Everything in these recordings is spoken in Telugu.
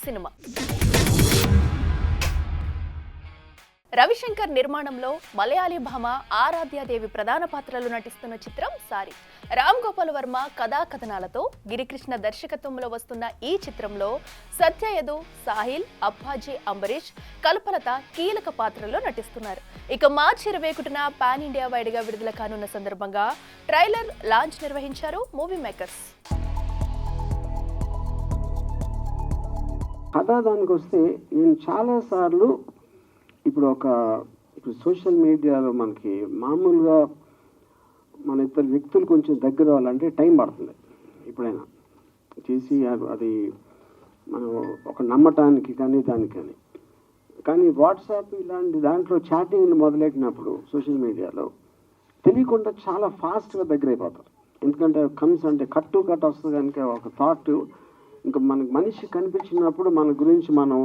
సినిమా. రవిశంకర్ నిర్మాణంలో మలయాళీ భామ ఆరాధ్యాదేవి ప్రధాన పాత్రలో నటిస్తున్న చిత్రం సారీ. రామ్ గోపాల్ వర్మ కథాకథనాలతో గిరికృష్ణ దర్శకత్వంలో వస్తున్న ఈ చిత్రంలో సత్యయదు, సాహిల్, అప్పాజీ, అంబరీష్, కల్పలత కీలక పాత్రల్లో నటిస్తున్నారు. ఇక మార్చి 21న పాన్ ఇండియా వైడ్ గా విడుదల కానున్న సందర్భంగా ట్రైలర్ లాంచ్ నిర్వహించారు మూవీ మేకర్స్. దానికి వస్తే నేను చాలాసార్లు ఇప్పుడు సోషల్ మీడియాలో మనకి మామూలుగా మన ఇద్దరు వ్యక్తులు కొంచెం దగ్గర అవ్వాలంటే టైం పడుతుంది. ఎప్పుడైనా చేసి అది మనం ఒక నమ్మటానికి కానీ దానికి కానీ వాట్సాప్ ఇలాంటి దాంట్లో చాటింగ్లు మొదలెట్టినప్పుడు సోషల్ మీడియాలో తెలియకుండా చాలా ఫాస్ట్గా దగ్గర అయిపోతారు. ఎందుకంటే అంటే కట్ వస్తుంది కనుక ఒక థాట్ ఇంకా మనకి మనిషి కనిపించినప్పుడు మన గురించి మనం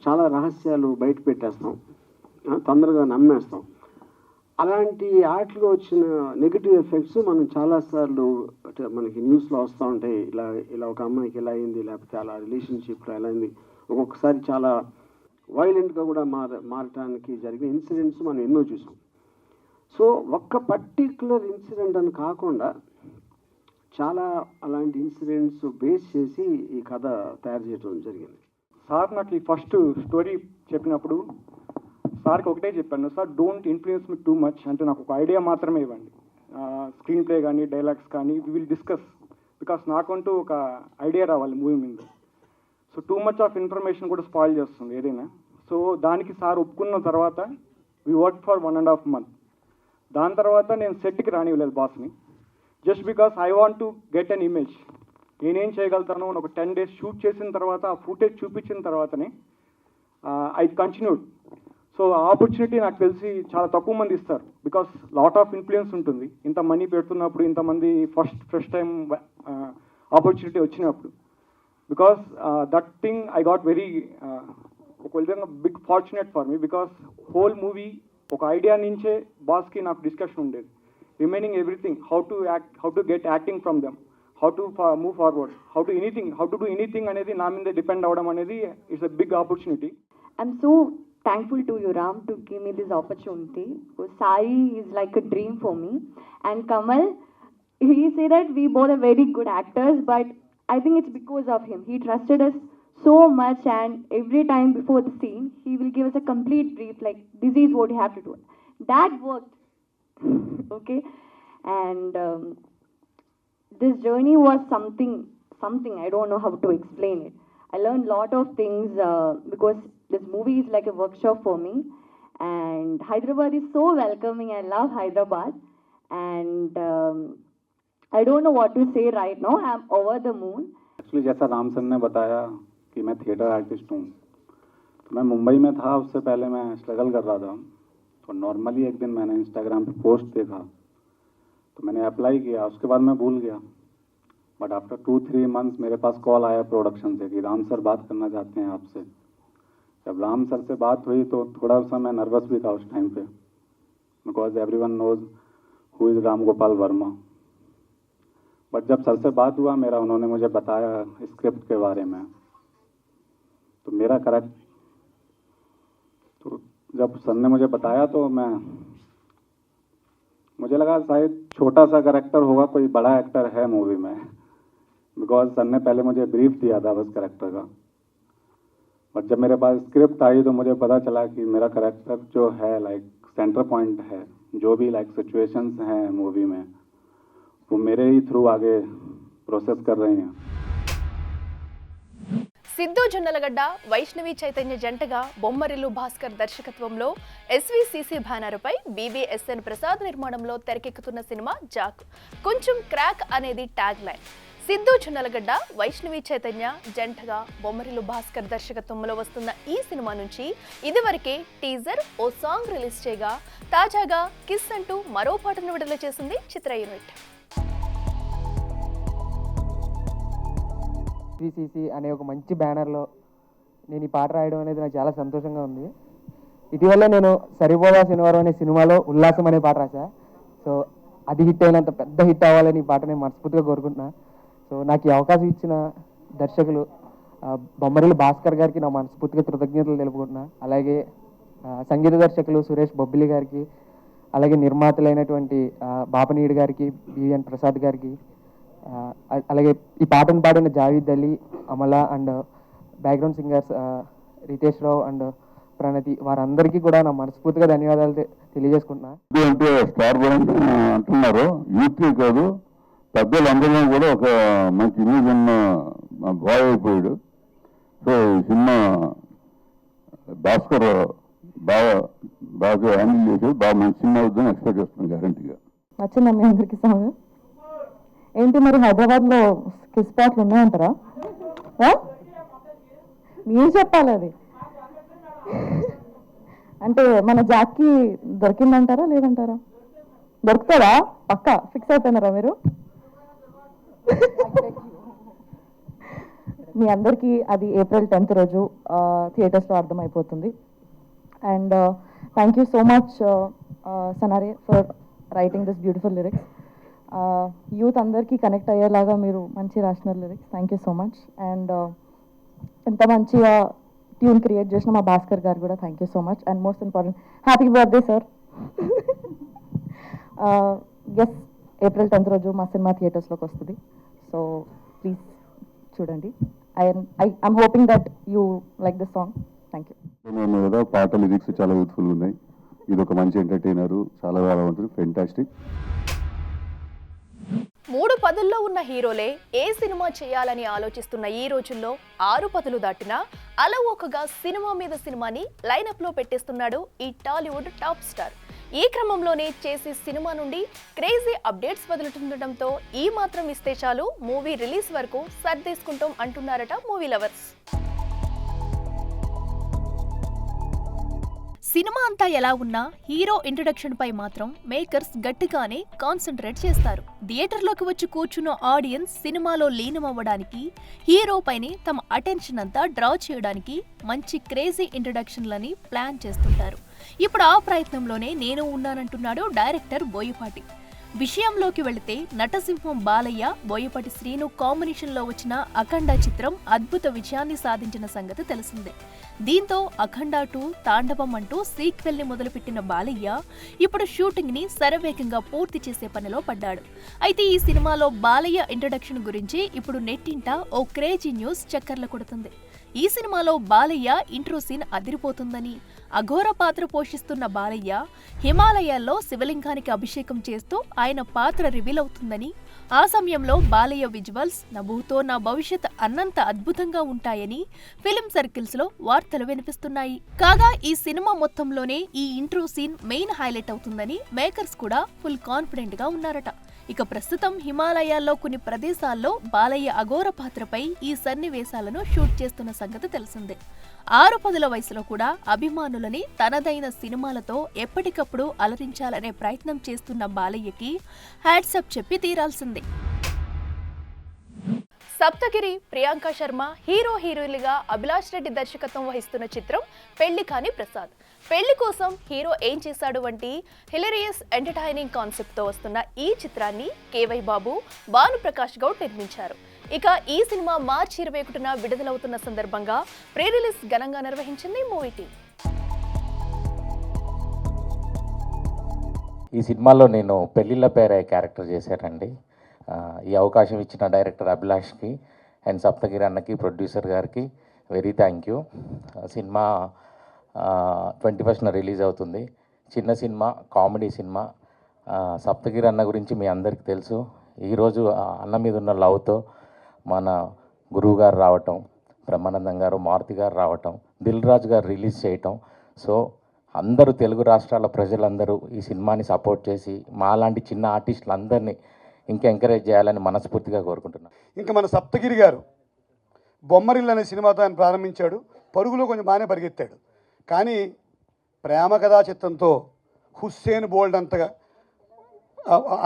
చాలా రహస్యాలు బయట పెట్టేస్తాం, తొందరగా నమ్మేస్తాం. అలాంటి ఆటలో వచ్చిన నెగిటివ్ ఎఫెక్ట్స్ మనం చాలాసార్లు మనకి న్యూస్లో వస్తూ ఉంటాయి. ఇలా ఒక అమ్మాయికి ఎలా అయింది, లేకపోతే అలా రిలేషన్షిప్లో ఎలా అయింది, ఒక్కొక్కసారి చాలా వైలెంట్గా కూడా మారటానికి జరిగిన ఇన్సిడెంట్స్ మనం ఎన్నో చూసాం. సో ఒక్క పర్టిక్యులర్ ఇన్సిడెంట్ అని కాకుండా చాలా అలాంటి ఇన్సిడెంట్స్ బేస్ చేసి ఈ కథ తయారు చేయడం జరిగింది. సార్ నాకు ఈ ఫస్ట్ స్టోరీ చెప్పినప్పుడు సార్కి ఒకటే చెప్పాను, sir don't influence me too much, అంటే నాకు ఒక ఐడియా మాత్రమే ఇవ్వండి. స్క్రీన్ ప్లే కానీ డైలాగ్స్ కానీ వి విల్ డిస్కస్, బికాస్ నాకంటూ ఒక ఐడియా రావాలి మూవీ మీద. So too much of information కూడా స్పాయిల్ చేస్తుంది ఏదైనా. సో దానికి సార్ ఒప్పుకున్న తర్వాత వి వర్క్ ఫర్ 1.5 months. దాని తర్వాత నేను సెట్కి రానివ్వలేదు బాస్ని, just because I want to get an image. నేనేం చేయగలుగుతాను ఒక 10 days షూట్ చేసిన తర్వాత ఆ ఫుటేజ్ చూపించిన తర్వాతనే ఐ కంటిన్యూడ్. సో ఆ ఆపర్చునిటీ నాకు తెలిసి చాలా తక్కువ మంది ఇస్తారు, బికాస్ లాట్ ఆఫ్ ఇన్ఫ్లుయెన్స్ ఉంటుంది. ఇంత మనీ పెడుతున్నప్పుడు, ఇంతమంది ఫస్ట్ టైం ఆపర్చునిటీ వచ్చినప్పుడు, because that thing I got very ఒక విధంగా big fortunate for me, because whole movie ఒక ఐడియా నుంచే బాస్కి నాకు డిస్కషన్ ఉండేది. Remaining everything, how to act, how to get acting from them, how to move forward, how to do anything అనేది నా మీద డిపెండ్ అవ్వడం అనేది it's a big opportunity. I'm so thankful to you, Ram, to give me this opportunity. Sai is like a dream for me, and Kamal, he say that we both are very good actors, but I think it's because of him. He trusted us so much, and every time before the scene he will give us a complete brief like this is what you have to do. That worked. Okay, and this journey was something I don't know how to explain it. I learned lot of things because this movie is like a workshop for me, and Hyderabad is so welcoming. I love Hyderabad, and I don't know what to say right now. I'm over the moon. Actually जैसा राम सर ने बताया कि मैं थिएटर आर्टिस्ट हूँ, तो मैं मुंबई में था, उससे पहले मैं स्ट्रगल कर रहा था. तो नॉर्मली एक दिन मैंने इंस्टाग्राम पे पोस्ट देखा, तो मैंने अप्लाई किया, उसके बाद मैं भूल गया. बट आफ्टर 2-3 months मेरे पास कॉल आया प्रोडक्शन से कि राम सर बात करना चाहते हैं आपसे. जब राम सर से बात हुई तो थोड़ा सा मैं नर्वस भी था उस टाइम पे, because everyone knows who is Ram Gopal Varma. But जब सर से बात हुआ मेरा, उन्होंने मुझे बताया स्क्रिप्ट के बारे में, तो मेरा करेक्ट, तो जब सर ने मुझे बताया तो मुझे लगा शायद छोटा सा कैरेक्टर होगा, कोई बड़ा एक्टर है मूवी में, बिकॉज सर ने पहले मुझे ब्रीफ दिया था बस कैरेक्टर का. बट जब मेरे पास स्क्रिप्ट आई तो मुझे पता चला कि मेरा कैरेक्टर जो है लाइक सेंटर पॉइंट है, जो भी लाइक सिचुएशंस हैं मूवी में वो मेरे ही थ्रू आगे प्रोसेस कर रही हैं. సిద్ధు జొన్నలగడ్డ, వైష్ణవి చైతన్య జంటగా బొమ్మరిల్లు భాస్కర్ దర్శకత్వంలో ఎస్వీసీసీ బ్యానర్పై బీబీఎస్ఎన్ ప్రసాద్ నిర్మాణంలో తెరకెక్కుతున్న సినిమా జాక్. కొంచెం క్రాక్ అనేది ట్యాగ్ లైన్. సిద్ధు జొన్నలగడ్డ, వైష్ణవి చైతన్య జంటగా బొమ్మరిల్లు భాస్కర్ దర్శకత్వంలో వస్తున్న ఈ సినిమా నుంచి ఇదివరకే టీజర్, ఓ సాంగ్ రిలీజ్ చేయగా తాజాగా కిస్ అంటూ మరో పాటను విడుదల చేసింది చిత్ర యూనిట్. ఎస్వీసీసీ అనే ఒక మంచి బ్యానర్లో నేను ఈ పాట రాయడం అనేది నాకు చాలా సంతోషంగా ఉంది. ఇటీవల నేను సరిపోదా శనివారం అనే సినిమాలో ఉల్లాసం అనే పాట రాశా. సో అది హిట్ అయినంత పెద్ద హిట్ అవ్వాలని ఈ పాట నేను మనస్ఫూర్తిగా కోరుకుంటున్నా. సో నాకు ఈ అవకాశం ఇచ్చిన దర్శకులు బొమ్మరిల్లు భాస్కర్ గారికి నా మనస్ఫూర్తిగా కృతజ్ఞతలు తెలుపుకుంటున్నా. అలాగే సంగీత దర్శకులు సురేష్ బొబ్బిలి గారికి, అలాగే నిర్మాతలైనటువంటి బాపనీయుడు గారికి, బివిఎన్ ప్రసాద్ గారికి, అలాగే ఈ పాటను పాడిన Javed Ali, Amala and background singers Ritesh Rao and Pranati, వారందరికీ కూడా నా మనస్ఫూర్తిగా ధన్యవాదాలు తెలియజేసుకుంటున్నా. అంటే స్టార్ అంటున్నారు, యూత్ కాదు పెద్దలందరిలో కూడా ఒక మంచి ఇమేజ్ ఉన్న బాయ్ అయిపోయాడు. సో ఈ సినిమా భాస్కర్ బాగా హ్యాండిల్ చేసేది, బాగా మంచి సినిమా అవుతుందని ఎక్స్పెక్ట్ చేస్తున్నాను గ్యారంటీగా. నచ్చిందా మీ అందరికి సాంగ్? ఏంటి మరి హైదరాబాద్లో కిస్ స్పాట్లు ఉన్నాయంటారా? మీరు చెప్పాలి అది. అంటే మన జాక్కి దొరికిందంటారా లేదంటారా? దొరుకుతాడా? పక్క ఫిక్స్ అయిపోయినారా మీరు? మీ అందరికీ అది ఏప్రిల్ 10th రోజు థియేటర్స్లో అర్థమైపోతుంది. And thank you so much Sanare for writing this beautiful lyrics. Youth అందరికీ కనెక్ట్ అయ్యేలాగా మీరు మంచి రాసిన lyrics. Thank you so much. And ఎంత మంచిగా ట్యూన్ క్రియేట్ చేసిన మా భాస్కర్ గారు కూడా thank you so much. And most important happy birthday sir. Yes, April 10th రోజు మా సినిమా థియేటర్స్లోకి వస్తుంది. సో ప్లీజ్ చూడండి. I'm hoping that you like this song. Thank you. కదా పాట లిరిక్స్ చాలా యూత్ఫుల్ ఉన్నాయి. ఇది ఒక మంచి ఎంటర్టైనర్, చాలా బాగా ఉంటుంది, ఫెంటాస్టిక్. 3 పదుల్లో ఉన్న హీరోలే ఏ సినిమా చేయాలని ఆలోచిస్తున్న ఈ రోజుల్లో 6 పదులు దాటినా అలవోకగా సినిమా మీద సినిమాని లైనప్లో పెట్టేస్తున్నాడు ఈ టాలీవుడ్ టాప్ స్టార్. ఈ క్రమంలోనే చేసే సినిమా నుండి క్రేజీ అప్డేట్స్ వదులుతుండటంతో ఈ మాత్రం ఇస్తే చాలు మూవీ రిలీజ్ వరకు సర్దేసుకుంటాం అంటున్నారట మూవీ లవర్స్. సినిమా అంతా ఎలా ఉన్నా హీరో ఇంట్రడక్షన్ పై మాత్రం మేకర్స్ గట్టిగానే కాన్సంట్రేట్ చేస్తారు. థియేటర్లోకి వచ్చి కూర్చున్న ఆడియన్స్ సినిమాలో లీనమవ్వడానికి, హీరో పైనే తమ అటెన్షన్ అంతా డ్రా చేయడానికి మంచి క్రేజీ ఇంట్రడక్షన్లని ప్లాన్ చేస్తుంటారు. ఇప్పుడు ఆ ప్రయత్నంలోనే నేను ఉన్నానంటున్నాడు డైరెక్టర్ బోయపాటి. విషయంలోకి వెళితే నటసింహం బాలయ్య, బోయపాటి శ్రీను కాంబినేషన్లో వచ్చిన అఖండ చిత్రం అద్భుత విజయాన్ని సాధించిన సంగతి తెలిసిందే. దీంతో అఖండ 2 తాండవం అంటూ సీక్వెల్ ని మొదలుపెట్టిన బాలయ్య ఇప్పుడు షూటింగ్ ని శరవేగంగా పూర్తి చేసే పనిలో పడ్డాడు. అయితే ఈ సినిమాలో బాలయ్య ఇంట్రడక్షన్ గురించి ఇప్పుడు నెట్టింట ఓ క్రేజీ న్యూస్ చక్కర్లు కొడుతుంది. ఈ సినిమాలో బాలయ్య ఇంట్రో సీన్ అదిరిపోతుందని, అఘోర పాత్ర పోషిస్తున్న బాలయ్య హిమాలయాల్లో శివలింగానికి అభిషేకం చేస్తూ ఆయన పాత్ర రివీల్ అవుతుందని, ఆ సమయంలో బాలయ్య విజువల్స్ నభూతో నా భవిష్యత్ అన్నంత అద్భుతంగా ఉంటాయని ఫిలిం సర్కిల్స్ లో వార్తలు వినిపిస్తున్నాయి. కాగా ఈ సినిమా మొత్తంలోనే ఈ ఇంట్రో సీన్ మెయిన్ హైలైట్ అవుతుందని మేకర్స్ కూడా ఫుల్ కాన్ఫిడెంట్ గా ఉన్నారట. ఇక ప్రస్తుతం హిమాలయాల్లో కొన్ని ప్రదేశాల్లో బాలయ్య అఘోర పాత్రపై ఈ సన్నివేశాలను షూట్ చేస్తున్న సంగతి తెలిసిందే. 6 పదుల వయసులో కూడా అభిమానులని తనదైన సినిమాలతో ఎప్పటికప్పుడు అలరించాలనే ప్రయత్నం చేస్తున్న బాలయ్యకి హ్యాట్సప్ చెప్పి తీరాల్సిందే. సప్తగిరి, ప్రియాంక శర్మ హీరో హీరోయిన్లుగా అభిలాష్ రెడ్డి దర్శకత్వం వహిస్తున్న చిత్రం పెళ్లి కాని ప్రసాద్. పెళ్లి కోసం హీరో ఏం చేశాడు వంటి హిలేరియస్ ఎంటర్టైనింగ్ కాన్సెప్ట్ తో వస్తున్న ఈ చిత్రాన్ని కేవై బాబు, భానుప్రకాష్ గౌడ్ నిర్మించారు. ఇక ఈ సినిమా మార్చి 21న విడుదలవుతున్న సందర్భంగా ప్రీ రిలీజ్ ఘనంగా నిర్వహించింది మూవీ టీం. ఈ సినిమాలో నేను పెళ్లిళ్ళ పేరే క్యారెక్టర్ చేశానండి. ఈ అవకాశం ఇచ్చిన డైరెక్టర్ అభిలాష్కి అండ్ సప్తగిరి అన్నకి, ప్రొడ్యూసర్ గారికి వెరీ థ్యాంక్ యూ. సినిమా 21న రిలీజ్ అవుతుంది. చిన్న సినిమా, కామెడీ సినిమా. సప్తగిరి అన్న గురించి మీ అందరికీ తెలుసు. ఈరోజు అన్న మీద ఉన్న లవ్తో మన గురువు గారు రావటం, బ్రహ్మానందం గారు, మారుతి గారు రావటం, దిల్ రాజు గారు రిలీజ్ చేయటం. సో అందరూ తెలుగు రాష్ట్రాల ప్రజలందరూ ఈ సినిమాని సపోర్ట్ చేసి మాలాంటి చిన్న ఆర్టిస్టులందరినీ ఇంకా ఎంకరేజ్ చేయాలని మనస్ఫూర్తిగా కోరుకుంటున్నాను. ఇంకా మన సప్తగిరి గారు బొమ్మరిల్లు అనే సినిమాతో ఆయన ప్రారంభించాడు. పరుగులో కొంచెం బాగానే పరిగెత్తాడు. కానీ ప్రేమ కథా చిత్రంతో హుస్సేన్ బోల్డ్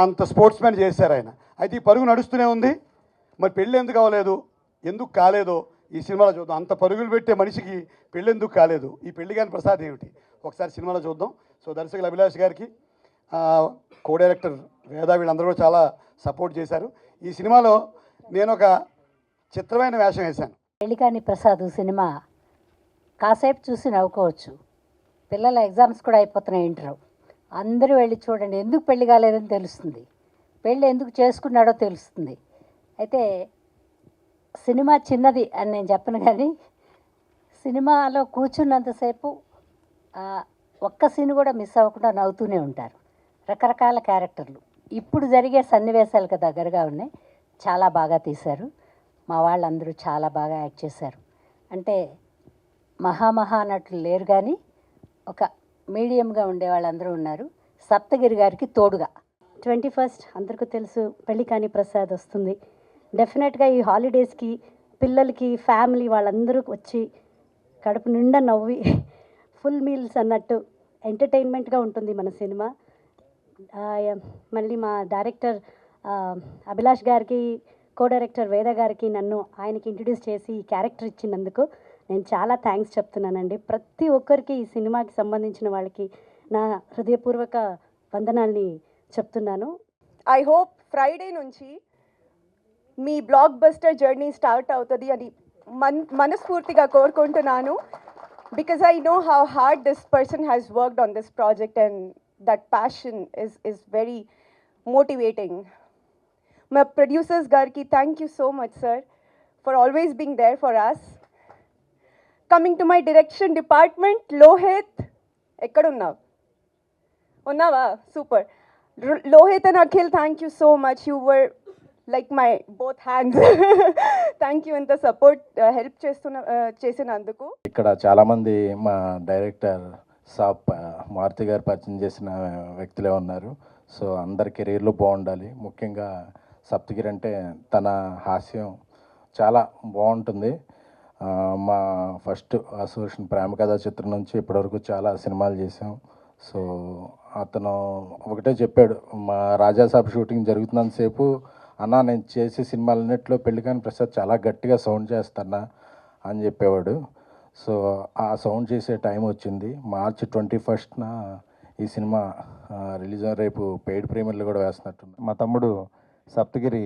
అంత స్పోర్ట్స్ మ్యాన్ చేశారు ఆయన. అయితే ఈ పరుగు నడుస్తూనే ఉంది. మరి పెళ్ళి ఎందుకు అవ్వలేదు, ఎందుకు కాలేదో ఈ సినిమాలో చూద్దాం. అంత పరుగులు పెట్టే మనిషికి పెళ్ళి ఎందుకు కాలేదు, ఈ పెళ్లి కాని ప్రసాద్ ఏమిటి, ఒకసారి సినిమాలో చూద్దాం. సో దర్శకులు అభిలాష్ గారికి, కో డైరెక్టర్ వేద, వీళ్ళందరూ కూడా చాలా సపోర్ట్ చేశారు. ఈ సినిమాలో నేను ఒక చిత్రమైన వేషం వేశాను. పెళ్ళికాని ప్రసాద్ సినిమా కాసేపు చూసి నవ్వుకోవచ్చు. పిల్లల ఎగ్జామ్స్ కూడా అయిపోతున్నాయి, ఇంటర్. అందరూ వెళ్ళి చూడండి, ఎందుకు పెళ్లి కాలేదని తెలుస్తుంది, పెళ్ళి ఎందుకు చేసుకున్నాడో తెలుస్తుంది. అయితే సినిమా చిన్నది అని నేను చెప్పను, కానీ సినిమాలో కూర్చున్నంతసేపు ఒక్క సీన్ కూడా మిస్ అవ్వకుండా నవ్వుతూనే ఉంటారు. రకరకాల క్యారెక్టర్లు ఇప్పుడు జరిగే సన్నివేశాలకు దగ్గరగా ఉన్నాయి. చాలా బాగా తీశారు. మా వాళ్ళందరూ చాలా బాగా యాక్ట్ చేశారు. అంటే మహా నటులు లేరు, కానీ ఒక మీడియంగా ఉండే వాళ్ళందరూ ఉన్నారు. సప్తగిరి గారికి తోడుగా 21st అందరికీ తెలుసు పెళ్ళికాని ప్రసాద్ వస్తుంది. డెఫినెట్గా ఈ హాలిడేస్కి పిల్లలకి ఫ్యామిలీ వాళ్ళందరూ వచ్చి కడుపు నిండా నవ్వి ఫుల్ మీల్స్ అన్నట్టు ఎంటర్టైన్మెంట్గా ఉంటుంది మన సినిమా. మళ్ళీ మా డైరెక్టర్ అభిలాష్ గారికి, కో డైరెక్టర్ వేద గారికి నన్ను ఆయనకి ఇంట్రడ్యూస్ చేసి ఈ క్యారెక్టర్ ఇచ్చినందుకు నేను చాలా థ్యాంక్స్ చెప్తున్నానండి. ప్రతి ఒక్కరికి ఈ సినిమాకి సంబంధించిన వాళ్ళకి నా హృదయపూర్వక వందనాల్ని చెప్తున్నాను. ఐ హోప్ ఫ్రైడే నుంచి మీ బ్లాక్ బస్టర్ జర్నీ స్టార్ట్ అవుతుంది అని మనస్ఫూర్తిగా కోరుకుంటున్నాను. Because I know how hard this person has worked on this project and that passion is very motivating. My producers garki, thank you so much sir for always being there for us. Coming to my direction department, Lohit ekkada unnava super. Lohit and Akhil, thank you so much. You were like my both hands. Thank you ఇంత సపోర్ట్ హెల్ప్ చేసినందుకు. ఇక్కడ చాలామంది మా డైరెక్టర్ మారుతి గారు పరిచయం చేసిన వ్యక్తులే ఉన్నారు. సో అందరి కెరీర్లు బాగుండాలి. ముఖ్యంగా సప్తగిరి అంటే తన హాస్యం చాలా బాగుంటుంది. మా ఫస్ట్ అసోసియేషన్ ప్రేమ కథా చిత్రం నుంచి ఇప్పటివరకు చాలా సినిమాలు చేసాం. సో అతను ఒకటే చెప్పాడు, మా రాజాసాబ్ షూటింగ్ జరుగుతున్నంతసేపు, అన్న నేను చేసే సినిమాలన్నింటిలో పెళ్ళికాని ప్రసాద్ చాలా గట్టిగా సౌండ్ చేస్తానా అని చెప్పేవాడు. సో ఆ సౌండ్ చేసే టైం వచ్చింది. మార్చి 21న ఈ సినిమా రిలీజ్ రేపు పెయిడ్ ప్రీమియర్లు కూడా వేస్తున్నట్టుంది. మా తమ్ముడు సప్తగిరి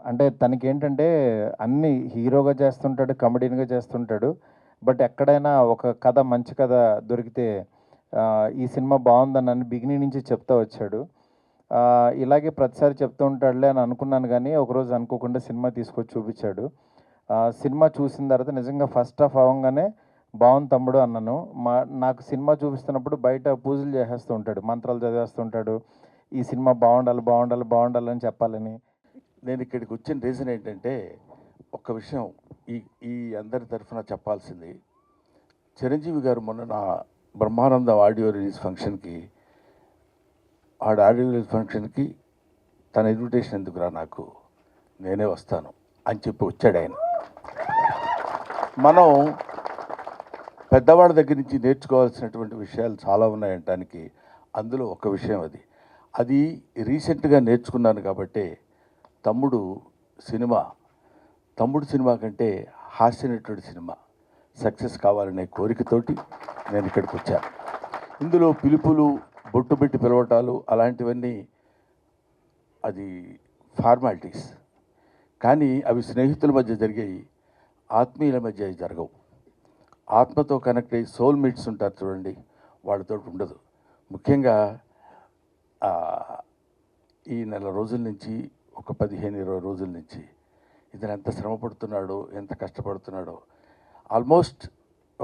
అంటే తనకి ఏంటంటే అన్నీ హీరోగా చేస్తుంటాడు, కమెడీన్గా చేస్తుంటాడు. బట్ ఎక్కడైనా ఒక కథ, మంచి కథ దొరికితే ఈ సినిమా బాగుందని నన్ను బిగినింగ్ నుంచి చెప్తా వచ్చాడు. ఇలాగే ప్రతిసారి చెప్తూ ఉంటాడులే అని అనుకున్నాను, కానీ ఒకరోజు అనుకోకుండా సినిమా తీసుకొచ్చి చూపించాడు. సినిమా చూసిన తర్వాత నిజంగా ఫస్ట్ హాఫ్ అవ్వగానే బాగుంది తమ్ముడు అన్నాను. నాకు సినిమా చూపిస్తున్నప్పుడు బయట పూజలు చేసేస్తూ ఉంటాడు, మంత్రాలు చదివేస్తుంటాడు, ఈ సినిమా బాగుండాలని చెప్పాలని. నేను ఇక్కడికి వచ్చిన రీజన్ ఏంటంటే, ఒక్క విషయం ఈ అందరి తరఫున చెప్పాల్సింది. చిరంజీవి గారు మొన్న నా బ్రహ్మానందం ఆడియో రిలీజ్ ఫంక్షన్కి తన ఇన్విటేషన్ ఎందుకురా నాకు, నేనే వస్తాను అని చెప్పి వచ్చాడు ఆయన. మనం పెద్దవాళ్ళ దగ్గర నుంచి నేర్చుకోవాల్సినటువంటి విషయాలు చాలా ఉన్నాయంటానికి అందులో ఒక విషయం అది రీసెంట్గా నేర్చుకున్నాను. కాబట్టి తమ్ముడు సినిమా కంటే హాస్యనటువంటి సినిమా సక్సెస్ కావాలనే కోరికతోటి నేను ఇక్కడికి వచ్చాను. ఇందులో పిలుపులు, బొట్టు పెట్టి పిలవటాలు అలాంటివన్నీ అది ఫార్మాలిటీస్, కానీ అవి స్నేహితుల మధ్య జరిగాయి, ఆత్మీయుల మధ్య జరగవు. ఆత్మతో కనెక్ట్ అయ్యి సోల్మేట్స్ ఉంటారు చూడండి, వాళ్ళతో ఉండదు. ముఖ్యంగా ఈ నెల రోజుల నుంచి, ఒక 15-20 రోజుల నుంచి ఇతను ఎంత శ్రమ పడుతున్నాడో, ఎంత కష్టపడుతున్నాడో. ఆల్మోస్ట్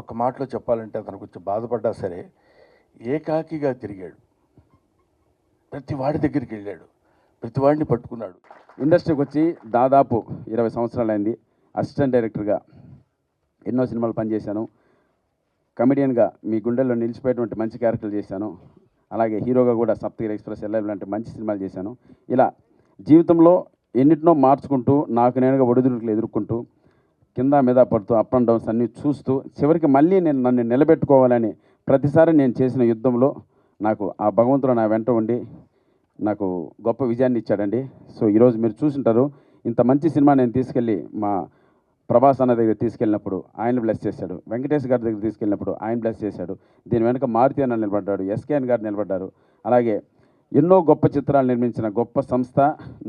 ఒక మాటలో చెప్పాలంటే అతను కొంచెం బాధపడ్డా సరే ఏకాకిగా తిరిగాడు. ప్రతి వాడి దగ్గరికి వెళ్ళాడు, ప్రతి వాడిని పట్టుకున్నాడు. ఇండస్ట్రీకి వచ్చి దాదాపు 20 సంవత్సరాలైంది. అసిస్టెంట్ డైరెక్టర్గా ఎన్నో సినిమాలు పనిచేశాను. కమెడియన్గా మీ గుండెల్లో నిలిచిపోయేటువంటి మంచి క్యారెక్టర్లు చేశాను. అలాగే హీరోగా కూడా సప్తగిరి ఎక్స్ప్రెస్, ఎల్ఐవి లాంటి మంచి సినిమాలు చేశాను. ఇలా జీవితంలో ఎన్నిటినో మార్చుకుంటూ, నాకు నేనుగా ఒడిదుడుకులు ఎదుర్కొంటూ, కింద మీద పడుతూ, అప్ అండ్ డౌన్స్ అన్నీ చూస్తూ, చివరికి మళ్ళీ నన్ను నిలబెట్టుకోవాలని ప్రతిసారి నేను చేసిన యుద్ధంలో నాకు ఆ భగవంతుడు నా వెంట ఉండి నాకు గొప్ప విజయాన్ని ఇచ్చాడండి. సో ఈరోజు మీరు చూసింటారు, ఇంత మంచి సినిమా నేను తీసుకెళ్ళి మా ప్రభాస్ అన్న దగ్గర తీసుకెళ్ళినప్పుడు ఆయన బ్లెస్ చేశాడు, వెంకటేష్ గారి దగ్గర తీసుకెళ్ళినప్పుడు ఆయన బ్లెస్ చేశాడు. దీని వెనుక మారుతి అన్న నిలబడ్డాడు, ఎస్కేఎన్ గారు నిలబడ్డారు. అలాగే ఎన్నో గొప్ప చిత్రాలు నిర్మించిన గొప్ప సంస్థ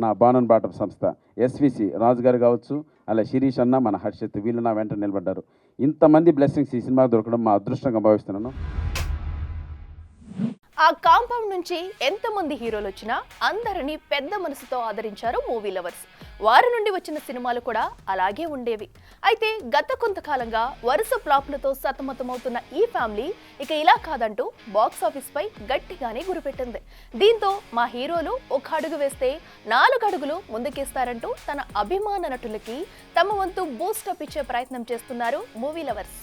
నా బాణన్ బాటం సంస్థ. ఎస్విసి రాజు గారు కావచ్చు, అలా శిరీష్ అన్న, మన హర్షిత్, వీళ్ళు నా వెంట నిలబడ్డారు. ఇంతమంది బ్లెస్సింగ్స్ ఈ సినిమా దొరకడం మా అదృష్టంగా భావిస్తున్నాను. ఆ కాంపౌండ్ నుంచి ఎంతమంది హీరోలు వచ్చినా అందరినీ పెద్ద మనసుతో ఆదరించారు మూవీ లవర్స్. వారి నుండి వచ్చిన సినిమాలు కూడా అలాగే ఉండేవి. అయితే గత కొంతకాలంగా వరుస ఫ్లాప్లతో సతమతమవుతున్న ఈ ఫ్యామిలీ ఇక ఇలా కాదంటూ బాక్స్ ఆఫీస్ పై గట్టిగానే గురిపెట్టింది. దీంతో మా హీరోలు ఒక అడుగు వేస్తే 4 అడుగులు ముందుకేస్తారంటూ తన అభిమాన నటులకి తమ వంతు బూస్టప్ ఇచ్చే ప్రయత్నం చేస్తున్నారు మూవీ లవర్స్.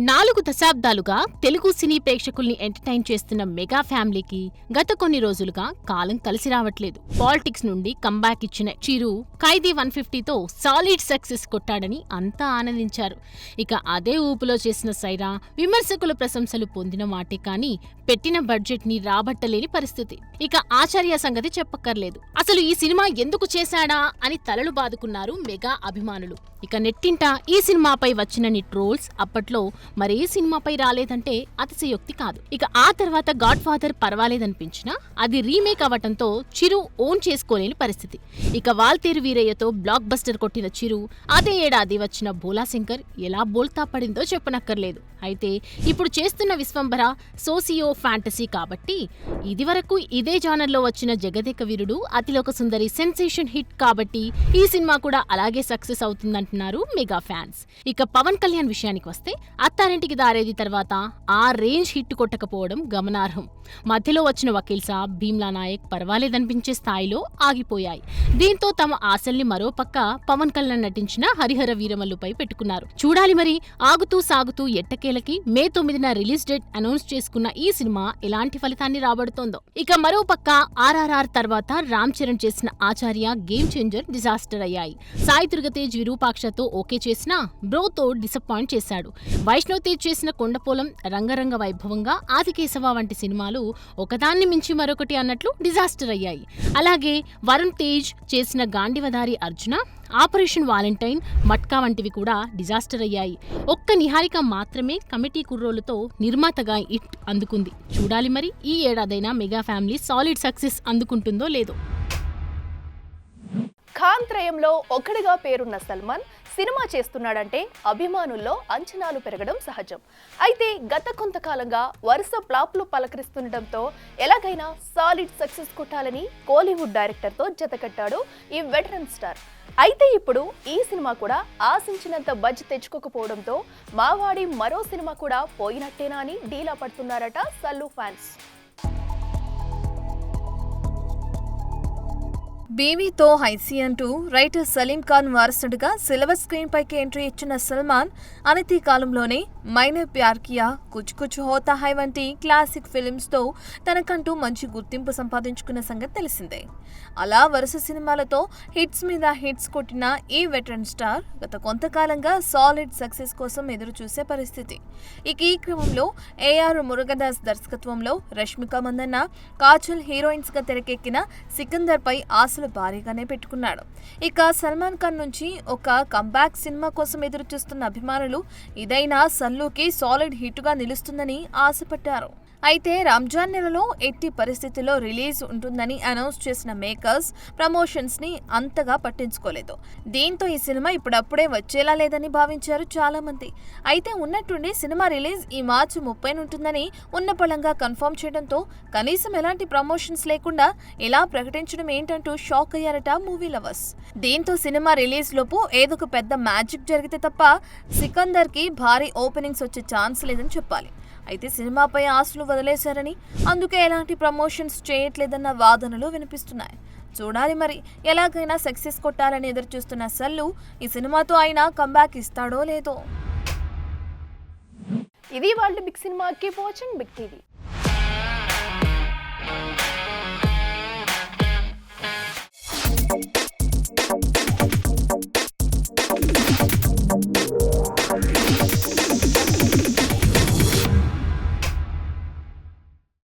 4 దశాబ్దాలుగా తెలుగు సినీ ప్రేక్షకుల్ని ఎంటర్టైన్ చేస్తున్న మెగా ఫ్యామిలీకి గత కొన్ని రోజులుగా కాలం కలిసి రావట్లేదు. పాలిటిక్స్ నుండి కంబ్యాక్ ఇచ్చిన చిరు ఖైదీ 150తో సాలిడ్ సక్సెస్ కొట్టాడని అంతా ఆనందించారు. ఇక అదే ఊపులో చేసిన సైరా విమర్శకుల ప్రశంసలు పొందిన మాటే కానీ పెట్టిన బడ్జెట్ ని రాబట్టలేని పరిస్థితి. ఇక ఆచార్య సంగతి చెప్పక్కర్లేదు. అసలు ఈ సినిమా ఎందుకు చేశాడా అని తలలు బాదుకున్నారు మెగా అభిమానులు. ఇక నెట్టింట ఈ సినిమాపై వచ్చినన్ని ట్రోల్స్ అప్పట్లో మరే సినిమాపై రాలేదంటే అతిశయోక్తి కాదు. ఇక ఆ తర్వాత గాడ్ ఫాదర్ పర్వాలేదనిపించినా అది రీమేక్ అవ్వటంతో చిరు ఓన్ చేసుకోలేని పరిస్థితి. ఇక వాల్తేరు వీరయ్యతో బ్లాక్ బస్టర్ కొట్టిన చిరు అదే ఏడాది వచ్చిన భోలాశంకర్ ఎలా బోల్తా పడిందో చెప్పనక్కర్లేదు. అయితే ఇప్పుడు చేస్తున్న విశ్వంభర సోసియో ఫ్యాంటసీ కాబట్టి ఇదివరకు ఇదే జానర్లో వచ్చిన జగదేక వీరుడు అతిలోక సుందరి సెన్సేషన్ హిట్ కాబట్టి ఈ సినిమా కూడా అలాగే సక్సెస్ అవుతుందంటున్నారు మెగా ఫ్యాన్స్. ఇక పవన్ కళ్యాణ్ విషయానికి వస్తే అత్తారింటికి దారేది తర్వాత ఆ రేంజ్ హిట్ కొట్టకపోవడం గమనార్హం. మధ్యలో వచ్చిన వకీల్ సాబ్, భీమ్లా నాయక్ పర్వాలేదనిపించే స్థాయిలో ఆగిపోయాయి. దీంతో తమ ఆశల్ని మరోపక్క పవన్ కళ్యాణ్ నటించిన హరిహర వీరమల్లుపై పెట్టుకున్నారు. చూడాలి మరి ఆగుతూ సాగుతూ ఎట్టకేలకి మే 9న రిలీజ్ డేట్ అనౌన్స్ చేసుకున్న ఈ సినిమా ఎలాంటి ఫలితాన్ని రాబడుతోందో. ఇక మరోపక్క RRR తర్వాత రామ్ చరణ్ చేసిన ఆచార్య గేమ్ చేంజర్ డిజాస్టర్ అయ్యాయి. సాయి దుర్గతేజ్ విరూపాక్షతో ఓకే చేసినా బ్రోతో డిసప్పాయింట్ చేశాడు. వైష్ణవ్ తేజ్ చేసిన కొండపోలం, రంగరంగ వైభవంగా, ఆదికేశవ వంటి సినిమాలు ఒకదాన్ని మించి మరొకటి అన్నట్లు డిజాస్టర్ అయ్యాయి. అలాగే వరుణ్ తేజ్ చేసిన గాండివదారి అర్జున, ఆపరేషన్ వాలంటైన్, మట్కా వంటివి కూడా డిజాస్టర్ అయ్యాయి. ఒక్క నిహారిక మాత్రమే కమిటీ కుర్రోలతో నిర్మాతగా హిట్ అందుకుంది. చూడాలి మరి ఈ ఏడాదైనా మెగా ఫ్యామిలీ సాలిడ్ సక్సెస్ అందుకుంటుందో లేదో. ఖాన్ త్రయంలో ఒకటిగా పేరున్న సల్మాన్ సినిమా చేస్తున్నాడంటే అభిమానుల్లో అంచనాలు పెరగడం సహజం. అయితే గత కొంతకాలంగా వరుస ఫ్లాప్లు పలకరిస్తుండటంతో ఎలాగైనా సాలిడ్ సక్సెస్ కొట్టాలని కోలీవుడ్ డైరెక్టర్తో జతకట్టాడు ఈ వెటరన్ స్టార్. అయితే ఇప్పుడు ఈ సినిమా కూడా ఆశించినంత బజ్ తెచ్చుకోకపోవడంతో మావాడి మరో సినిమా కూడా పోయినట్టేనా అని డీలా పడుతున్నారట సల్లు ఫ్యాన్స్. బేబీతో హైసీ అంటూ రైటర్ సలీం ఖాన్ వారసుడిగా సిల్వర్ స్క్రీన్ పైకి ఎంట్రీ ఇచ్చిన సల్మాన్ అనతి కాలంలోనే మైనే ప్యార్ కియా, కుచ్ కుచ్ హోతా హై వంటి క్లాసిక్ ఫిల్మ్స్తో తనకంటూ మంచి గుర్తింపు సంపాదించుకున్న సంగతి తెలిసిందే. అలా వరుస సినిమాలతో హిట్స్ మీద హిట్స్ కొట్టిన ఈ వెటరన్ స్టార్ గత కొంతకాలంగా సాలిడ్ సక్సెస్ కోసం ఎదురు చూసే పరిస్థితి. ఇక ఈ క్రమంలో ఏఆర్ మురుగదాస్ దర్శకత్వంలో రష్మిక మందన్న, కాజల్ హీరోయిన్స్గా తెరకెక్కిన సికందర్ పై ఆశలు భారీగానే పెట్టుకున్నాడు. ఇక సల్మాన్ ఖాన్ నుంచి ఒక కంబ్యాక్ సినిమా కోసం ఎదురు చూస్తున్న అభిమానులు ఇదైనా సల్లుకి సాలిడ్ హిట్గా నిలుస్తుందని ఆశపడ్డారు. అయితే రంజాన్ నెలలో ఎట్టి పరిస్థితుల్లో రిలీజ్ ఉంటుందని అనౌన్స్ చేసిన మేకర్స్ ప్రమోషన్స్ ని అంతగా పట్టించుకోలేదు. దీంతో ఈ సినిమా ఇప్పుడప్పుడే వచ్చేలా లేదని భావించారు చాలా మంది. అయితే ఉన్నట్టుండి సినిమా రిలీజ్ ఈ మార్చి 30 ఉంటుందని ఉన్న పళంగా కన్ఫర్మ్ చేయడంతో కనీసం ఎలాంటి ప్రమోషన్స్ లేకుండా ఇలా ప్రకటించడం ఏంటంటూ షాక్ అయ్యారట మూవీ లవర్స్. దీంతో సినిమా రిలీజ్ లోపు ఏదో ఒక పెద్ద మ్యాజిక్ జరిగితే తప్ప సికందర్ కి భారీ ఓపెనింగ్స్ వచ్చే ఛాన్స్ లేదని చెప్పాలి. అయితే సినిమాపై ఆశలు వదిలేశారని, అందుకే ఎలాంటి ప్రమోషన్స్ చేయట్లేదన్న వాదనలు వినిపిస్తున్నాయి. చూడాలి మరి ఎలాగైనా సక్సెస్ కొట్టాలని ఎదురు చూస్తున్న సల్లు ఈ సినిమాతో అయినా కంబ్యాక్ ఇస్తాడో లేదో. ఇది వాళ్ళ big cinema. Keep watching Big TV.